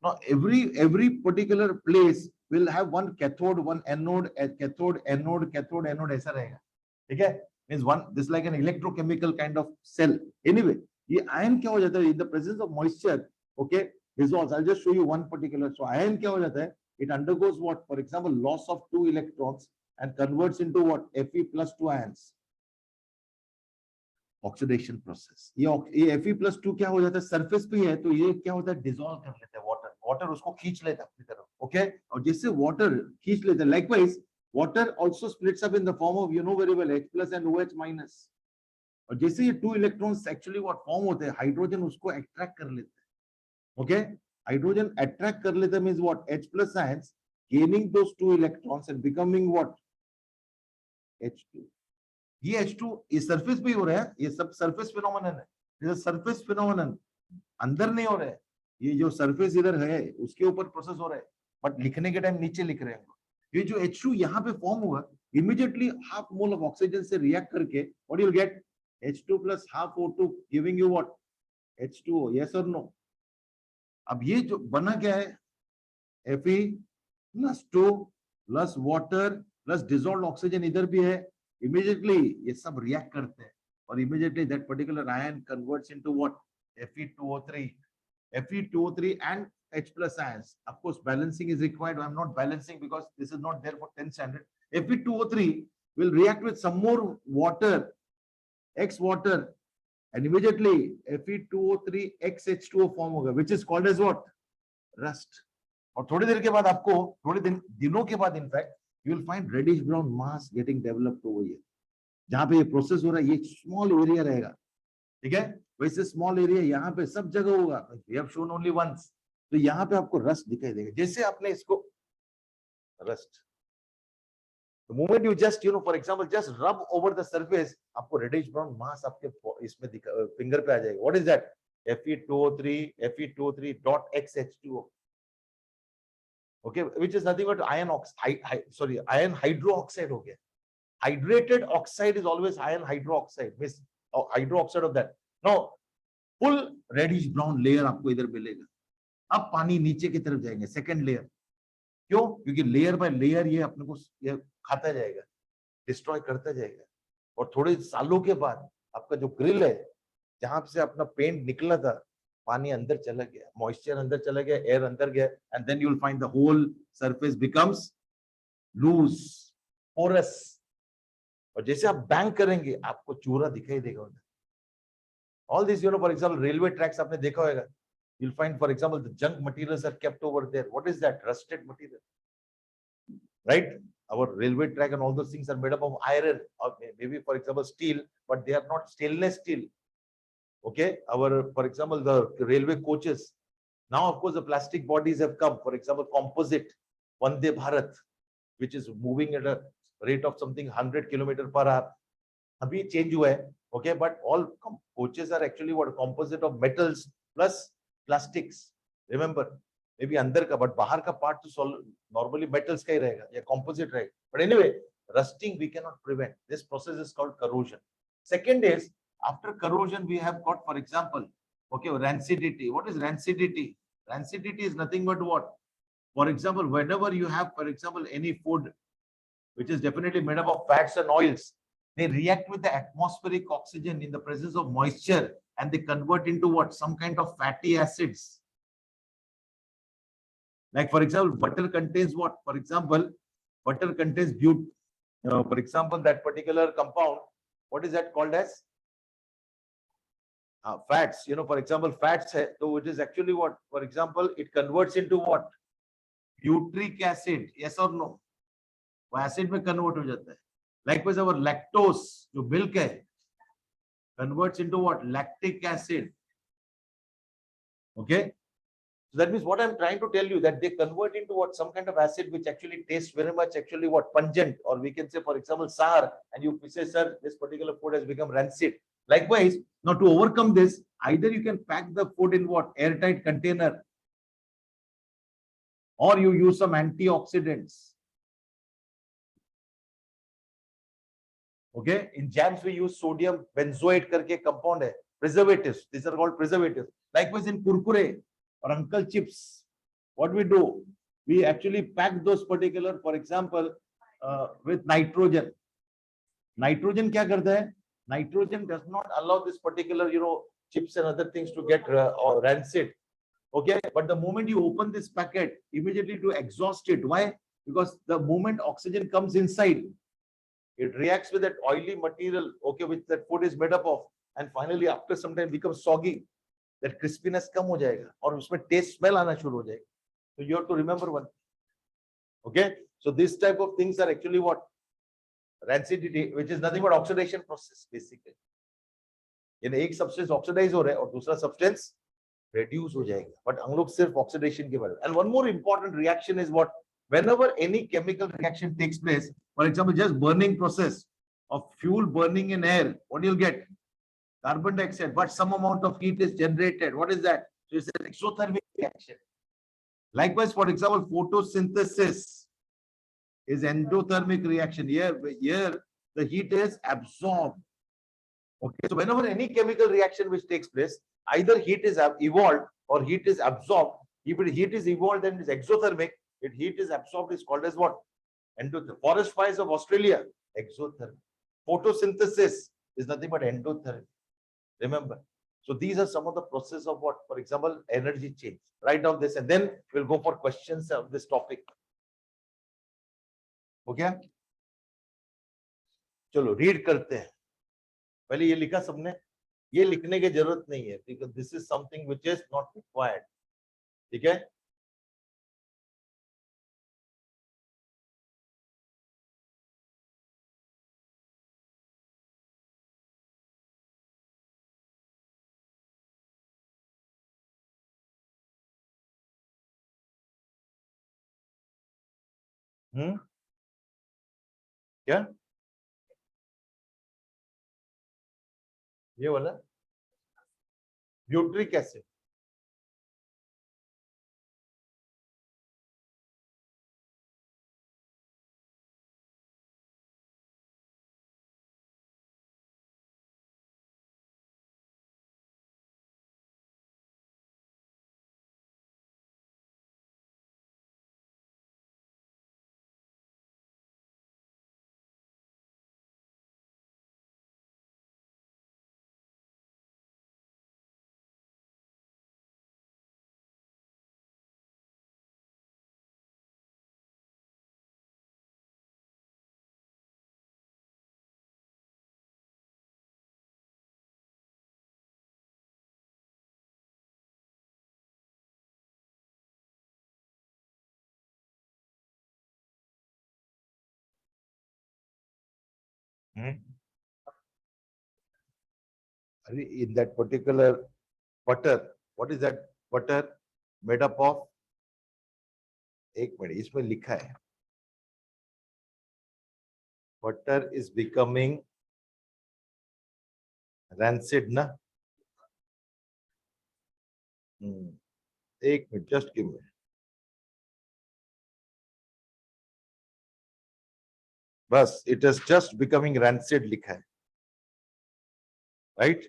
A: Now, every particular place will have one cathode, one anode, cathode, anode, cathode, anode. ऐसा रहेगा. ठीक है? Means one, this like an electrochemical kind of cell. Anyway, ये iron क्या हो जाता है in the presence of moisture? Okay, dissolves. I'll just show you one particular. So iron क्या हो जाता है? It undergoes what? For example, loss of 2 electrons and converts into what? Fe plus 2 ions. Oxidation process. ये Fe plus 2 क्या हो जाता है? Surface पे है, तो ये क्या होता है? Dissolve कर लेता है water. Water उसको खींच लेता है अपनी तरफ. Okay? और जिससे water खींच लेता है. Likewise, water also splits up in the form of, you know very well, H plus and OH minus. और जैसे ये 2 electrons actually what form होते हैं, hydrogen उसको attract कर लेते हैं. Okay? Hydrogen attract कर लेता means what? H plus ions gaining those 2 electrons and becoming what? H2. ये H2 ये surface पे ही हो रहा है, ये सब surface phenomenon है. ये surface phenomenon अंदर नहीं हो रहा है. ये जो surface इधर है उसके ऊपर process हो रहा है, but लिखने के टाइम नीचे लिख रहे हैं. ये जो H2 यहाँ पे form हुआ, immediately half mole of oxygen से react करके what you'll get? H2 plus half O2 giving you what? H2O. Yes or no? अब ये जो बना क्या है? Fe plus 2 plus water plus dissolved oxygen इधर भी है. Immediately ये सब react करते हैं और immediately that particular ion converts into what? Fe2O3. Fe2O3 and H plus ions. Of course, balancing is required. I'm not balancing because this is not there for 10 standard. Fe2O3 will react with some more water, X water, and immediately Fe2O3 XH2O form होगा, which is called as what? Rust. और थोड़ी देर के बाद आपको, थोड़े दिनों के बाद, in fact, you will find reddish brown mass getting developed over here. जहाँ पे ये प्रोसेस हो रहा है, ये small area रहेगा, ठीक है? वैसे small area यहाँ पे सब जगह होगा. We have shown only once. तो यहाँ पे आपको rust दिखाई देगा. जैसे आपने इसको rust. The moment you just, you know, for example, just rub over the surface, आपको reddish brown mass आपके इसमें finger पे आ जाएगा. What is that? Fe2O3, Fe2O3 dot XH2O. Okay, which is nothing but iron oxide. Iron hydroxide हो गया. Hydrated oxide is always iron hydroxide. Means hydroxide of that. Now, full reddish brown layer आपको इधर मिलेगा. अब पानी नीचे की तरफ जाएंगे, second layer. क्यों? क्योंकि layer by layer ये अपने को ये खाता जाएगा, destroy करता जाएगा. और थोड़े सालों के बाद आपका जो grill है, जहां से अपना पेंट निकला था, पानी अंदर चला गया, moisture अंदर चला गया, air अंदर गया, and then you will find the whole surface becomes loose, porous. और जैसे आप bang करेंगे, आपको चूरा दिखाई देगा उधर. All these, you know, for example, railway tracks आपने देखा होगा. You'll find, for example, the junk materials are kept over there. What is that? Rusted material, right? Our railway track and all those things are made up of iron or maybe, for example, steel, but they are not stainless steel. Okay, for example, the railway coaches. Now, of course, the plastic bodies have come. For example, composite, Vande Bharat, which is moving at a rate of something 100 km per hour. Abhi change hua hai. Okay, but all coaches are actually what? Composite of metals plus plastics. Remember, maybe अंदर का, but बाहर का part तो normally metals का ही रहेगा या composite रहेगा. But anyway, rusting we cannot prevent. This process is called corrosion. Second is, after corrosion we have got, for example, okay, rancidity. What is rancidity? Rancidity is nothing but what? For example, whenever you have, for example, any food which is definitely made up of fats and oils, they react with the atmospheric oxygen in the presence of moisture and they convert into what? Some kind of fatty acids. Like, for example, butter contains what? For example, butter contains bute. For example, that particular compound, what is that called as? Fats. You know, for example, fats, so it is actually what? For example, it converts into what? Butyric acid, yes और no, वो acid में convert हो जाता है. Likewise, our lactose, जो milk है, converts into what? Lactic acid. Okay. So that means what I'm trying to tell you, that they convert into what? Some kind of acid which actually tastes very much actually what? Pungent, or we can say, for example, sour, and you say, sir, this particular food has become rancid. Likewise, now to overcome this, either you can pack the food in what? Airtight container, or you use some antioxidants. Okay, in jams we use sodium benzoate करके compound है, preservatives. These are called preservatives. Likewise in kurkure or uncle chips, what we do? We actually pack those particular, for example, with nitrogen. Nitrogen क्या करता है? Nitrogen does not allow this particular, chips and other things to get rancid. Okay, but the moment you open this packet, immediately to exhaust it. Why? Because the moment oxygen comes inside, it reacts with that oily material, okay, which that food is made up of, and finally after some time becomes soggy. That crispiness कम हो जाएगा और उसमें taste smell आना शुरू हो जाएगा. So you have to remember one. Okay, so this type of things are actually what? Rancidity, which is nothing but oxidation process basically. In एक substance oxidize हो रहा है और दूसरा substance reduce हो जाएगा. But हम लोग सिर्फ oxidation के बारे में. And one more important reaction is what? Whenever any chemical reaction takes place, for example, just burning process of fuel burning in air, what you'll get? Carbon dioxide, but some amount of heat is generated. What is that? So it's an exothermic reaction. Likewise, for example, photosynthesis is endothermic reaction. Here the heat is absorbed. Okay, so whenever any chemical reaction which takes place, either heat is evolved or heat is absorbed. If heat is evolved, then it's exothermic. If heat is absorbed, is called as what? Endothermic. Forest fires of Australia, exothermic. Photosynthesis is nothing but endothermic. Remember. So these are some of the process of what? For example, energy change. Write down this, and then we'll go for questions of this topic. Okay? चलो read करते हैं. पहले ये लिखा सबने. ये लिखने की जरूरत नहीं है, because this is something which is not required. ठीक है? क्या? ये वाला butyric acid. In that particular butter, what is that butter made up of? एक मिनट, इसमें लिखा है butter is becoming rancid ना. एक मिनट, just give me. बस it is just becoming rancid लिखा है, right?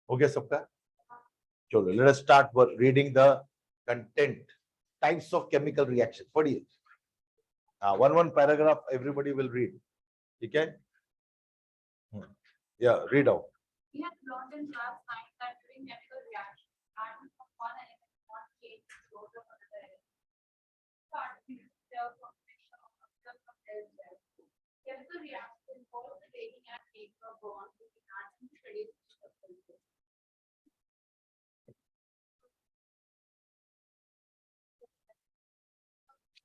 A: हो गया सबका? चलो, let us start reading the content. Types of chemical reaction. पढ़िए. One paragraph everybody will read. ठीक है? Yeah, read out.
D: We have learned in class 9 that during chemical reaction, atoms of one element not change the close of another element. Chemical reaction involves the taking and taking of bonds between atoms to produce substances.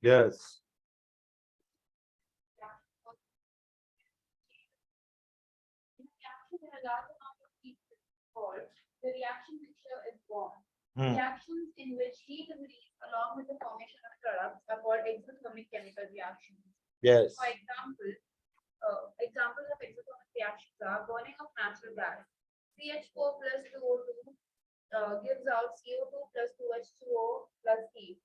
A: Yes.
D: In a reaction where a large amount of heat is involved, the reaction mixture is born.
A: Hmm.
D: Reactions in which heat is released along with the formation of products are called exothermic chemical reactions.
A: Yes.
D: For example, examples of exothermic reactions are burning of natural gas. CH4 plus 2O2 gives out CO2 plus 2H2O plus heat.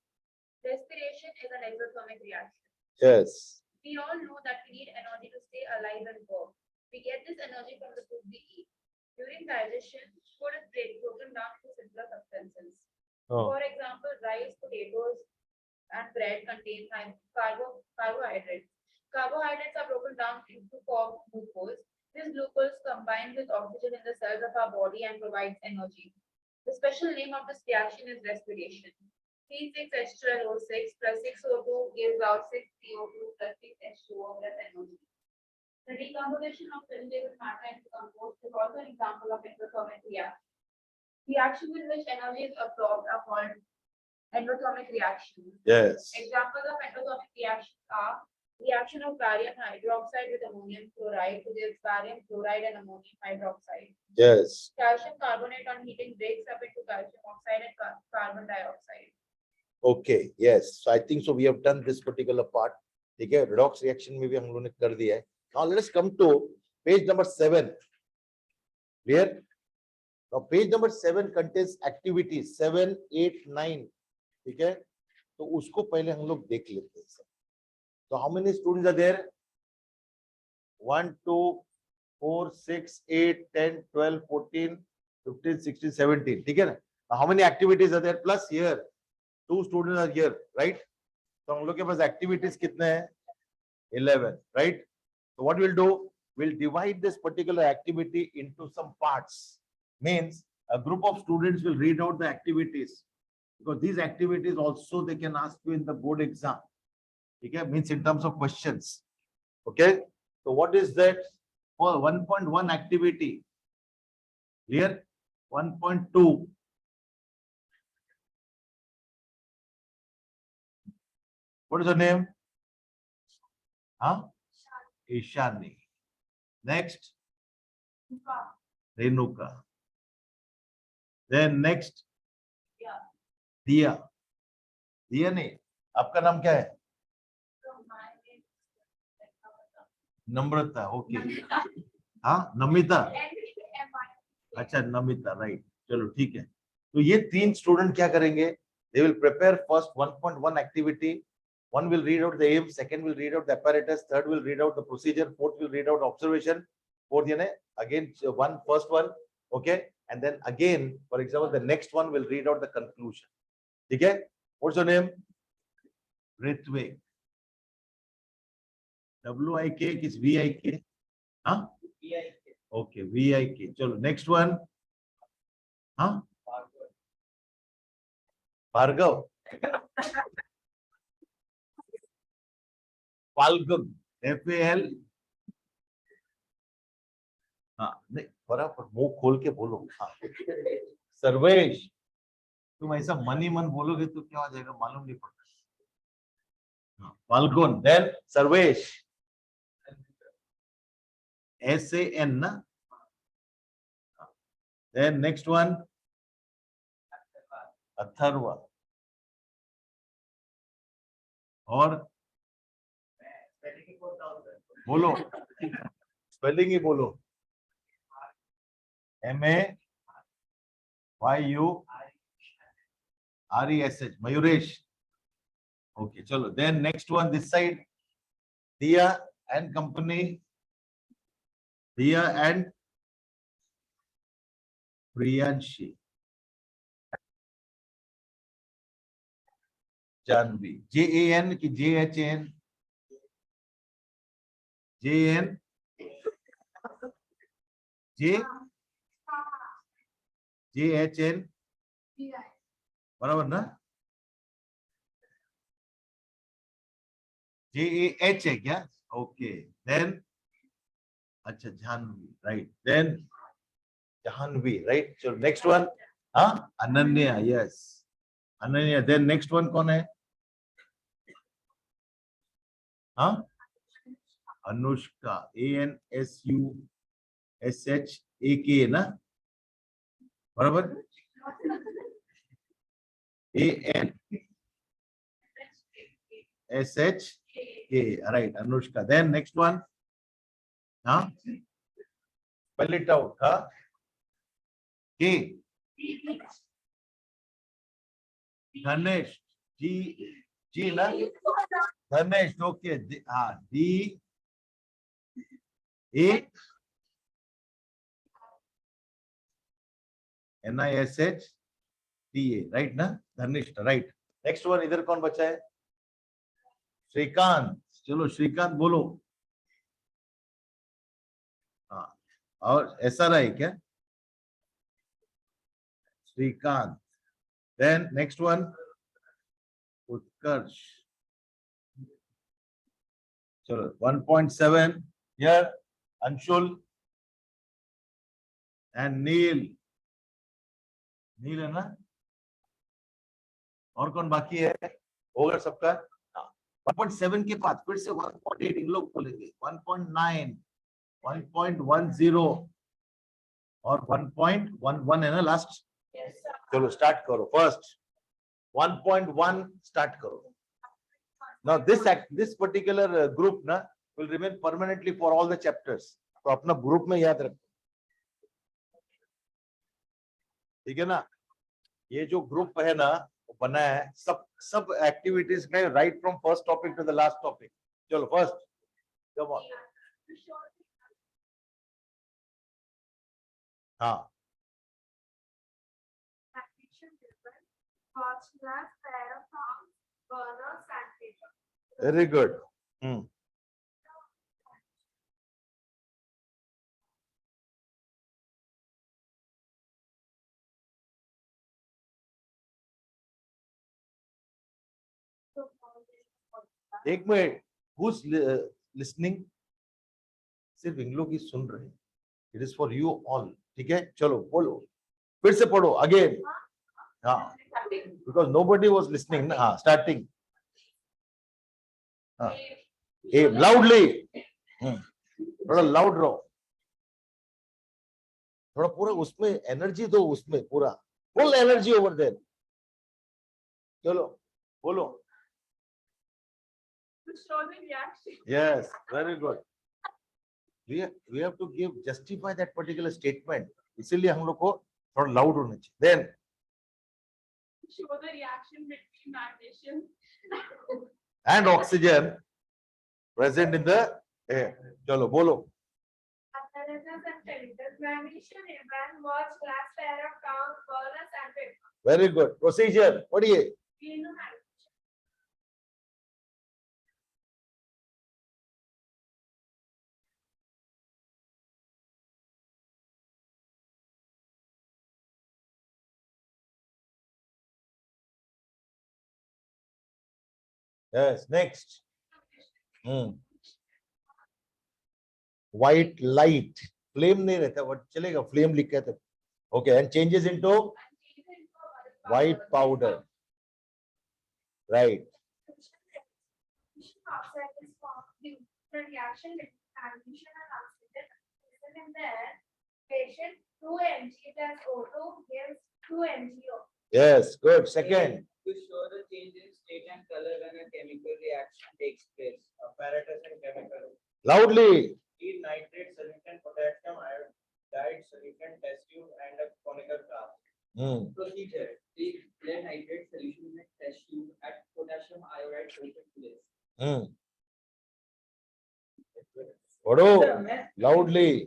D: Respiration is an exothermic reaction.
A: Yes.
D: We all know that we need energy to stay alive and work. We get this energy from the food we eat. During digestion, food is broken down into simpler substances.
A: Oh.
D: For example, rice, potatoes, and bread contain carbohydrates. Carbohydrates are broken down into form of glucose. This glucose combines with oxygen in the cells of our body and provides energy. The special name of this reaction is respiration. C6H12O6 plus 6O2 gives out 6CO2 plus 6H2O plus energy. The decomposition of vegetable matter into compost is also an example of endothermic reaction. Reactions in which energy is absorbed are called endothermic reactions.
A: Yes.
D: Examples of endothermic reactions are reaction of barium hydroxide with ammonium chloride produces barium chloride and ammonium hydroxide.
A: Yes.
D: Calcium carbonate on heating breaks up into calcium oxide and carbon dioxide.
A: Okay. Yes. So I think so. We have done this particular part. ठीक है. Redox reaction में भी हम लोगों ने कर दिया है. Now let us come to page number 7. Clear? Now page number 7 contains activities 7, 8, 9. ठीक है. तो उसको पहले हम लोग देख लेते हैं. So how many students are there? 1, 2, 4, 6, 8, 10, 12, 14, 15, 16, 17. ठीक है ना? Now how many activities are there? Plus here 2 students are here, right? So हम लोग के पास activities कितने हैं? 11, right? So what we'll do? We'll divide this particular activity into some parts. Means a group of students will read out the activities, because these activities also they can ask you in the board exam. Okay, means in terms of questions. Okay, so what is that for 1.1 activity? Clear? 1.2. What is her name? Huh? Ishani. Next, Renuka. Then next, Diya. Diya नहीं, आपका नाम क्या है? नम्रता. Okay. हाँ, नमिता. अच्छा, Namita, right. चलो ठीक है. तो ये 3 स्टूडेंट क्या करेंगे? They will prepare first 1.1 activity. One will read out the aim, second will read out the apparatus, third will read out the procedure, fourth will read out observation, fourth again first one, okay, and then again, for example, the next one will read out the conclusion. Okay, what's your name? Ritvik. WIK is VIK. Huh? Okay, VIK. Chalo, next one. Huh? Bhargav. Falgun. FAL. हाँ, नहीं बराबर मुंह खोल के बोलो. हाँ. सर्वेश. तुम ऐसा मन ही मन बोलोगे तो क्या हो जाएगा मालूम नहीं पड़ता. फाल्गुन. Then सर्वेश. SAN ना. Then next one. अथर्वा. और बोलो, स्पेलिंग ही बोलो. MAYURESH. Mayuresh. Okay, chalo. Then next one this side. Diya and company. Diya and Priyanshi. Janvi. JAN ki JHAN. JN. J. JHN बराबर ना? JAH है क्या? Okay. Then अच्छा Jhanvi, right? Then Jhanvi, right? So next one, हाँ Ananya, yes. Ananya. Then next one कौन है? हाँ Anushka, ANSUSHAK ना? बराबर? ANSHK, right? Anushka. Then next one, huh? Spell it out, huh? K. Ganesh. G na? Ganesh, okay. D. A. NISHTA, right ना? Ganesh, right. Next one, इधर कौन बचा है? श्रीकांत. चलो श्रीकांत बोलो. हाँ. और ऐसा रहा है क्या? Shrikant. Then next one, Utkarsh. So 1.7 here, Anshul and Neil. Neil है ना? और कौन बाकी है? होगा सबका? 1.7 के बाद फिर से 1.8 इन लोग बोलेंगे. 1.9, 1.10 और 1.11 है ना लास्ट? चलो स्टार्ट करो. फर्स्ट 1.1 स्टार्ट करो. Now this particular group ना will remain permanently for all the chapters. तो अपना ग्रुप में याद रखो. ठीक है ना? ये जो ग्रुप है ना वो बना है सब एक्टिविटीज में right from first topic to the last topic. चलो फर्स्ट कम ऑन. हाँ वेरी गुड. एक मिनट, who's listening? सिर्फ इन लोग ही सुन रहे हैं. It is for you all. ठीक है? चलो बोलो, फिर से पढ़ो अगेन. हाँ, because nobody was listening ना. हाँ, starting. हाँ, loudly. थोड़ा loud रहो. थोड़ा पूरा उसमें एनर्जी दो, उसमें पूरा full energy over there. चलो बोलो. Yes, very good. We have to justify that particular statement. इसीलिए हम लोग को थोड़ा loud होना चाहिए. Then
D: show the reaction between magnesium
A: and oxygen present in the air. चलो बोलो. Very good. Procedure पढ़िए. Yes, next. White light. Flame नहीं रहता, but चलेगा. Flame लिखा है तो. Okay, and changes into white powder. Right.
D: The reaction between magnesium and oxygen is in the patient 2 mg plus O2 gives 2 mg.
A: Yes, good. Second.
E: To show the change in state and color when a chemical reaction takes place. Apparatus and chemical.
A: Loudly.
E: Lead nitrate solution, potassium iodide solution, test tube, and a conical flask. Procedure: take lead nitrate solution in a test tube at potassium iodide solution place.
A: पढ़ो loudly.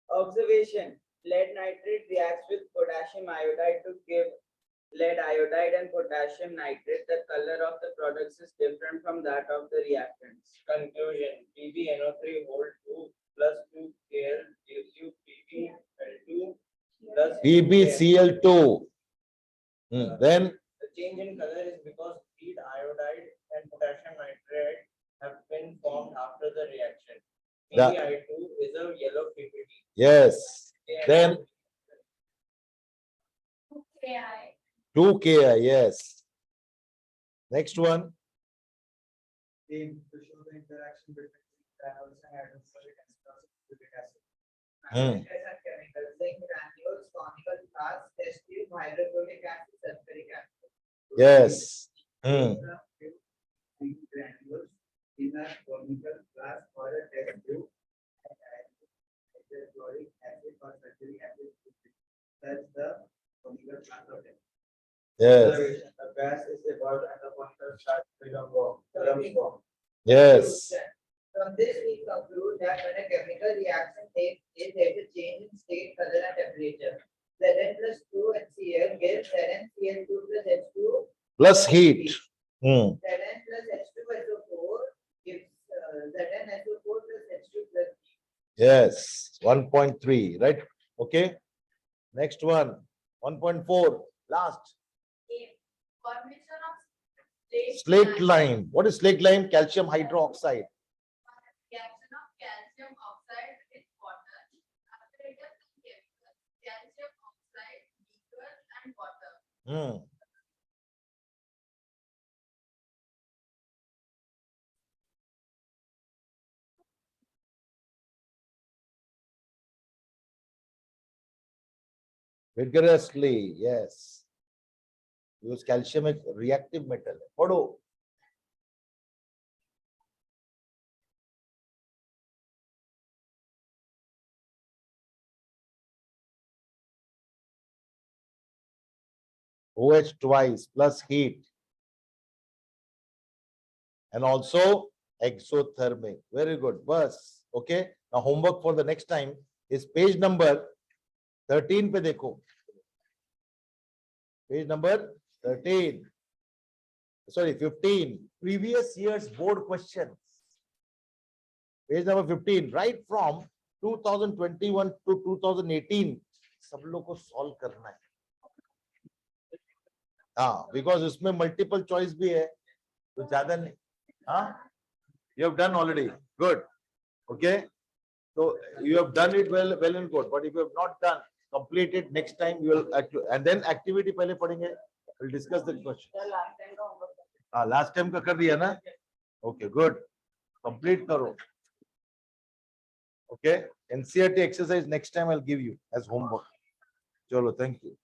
E: Observation: lead nitrate reacts with potassium iodide to give lead iodide and potassium nitrate. The color of the products is different from that of the reactants. Conclusion: PbNO3 hold 2 plus 2 Kl gives you PbL2
A: PbCl2. Then
E: The change in color is because lead iodide and potassium nitrate have been formed after the reaction.
A: Yeah.
E: PbI2 is a yellow PPT.
A: yes. Then
D: KI.
A: 2Ki. Yes. Next one.
B: To show the interaction between granules and hydrofluoric acid.
E: Chemicals like granules, conical glass, test tube, hydrochloric acid, sulfuric acid.
A: Yes.
B: Granules in a conical glass or a test tube, hydrochloric acid or sulfuric acid. That's the conical glass of it.
A: Yes.
B: The gas is evolved and the conical starts to form.
A: Yes.
E: From this, we conclude that when a chemical reaction takes place, there is a change in state, color, and temperature. Zn plus 2 HCl gives ZnCl2 plus H2
A: Plus heat.
E: Zn plus H2SO4 gives ZnSO4 plus H2 plus heat.
A: Yes. 1.3. Right. Okay. Next one. 1.4. Last.
D: Formation of
A: Slate lime. What is slate lime? Calcium hydroxide.
D: reaction of calcium oxide with water. After it is chemicals, calcium oxide, liquor, and water.
A: Vigorously. Yes. Use calcium एक reactive metal. पढ़ो. OH twice plus heat. And also exothermic. Very good. Bus. Okay. Now homework for the next time is page number 13 पे देखो. Page number 13. Sorry, 15. Previous year's board questions. Page number 15. Right from 2021 to 2018. सब लोग को solve करना है. हाँ, because इसमें multiple choice भी है. तो ज्यादा नहीं. हाँ? You have done already. Good. Okay. So you have done it well and good. But if you have not done, complete it. Next time you will and then activity पहले पढ़ेंगे. We'll discuss the question. Last time का कर दिया ना? Okay, good. Complete करो. Okay. NCERT exercise next time I'll give you as homework. Chalo, thank you.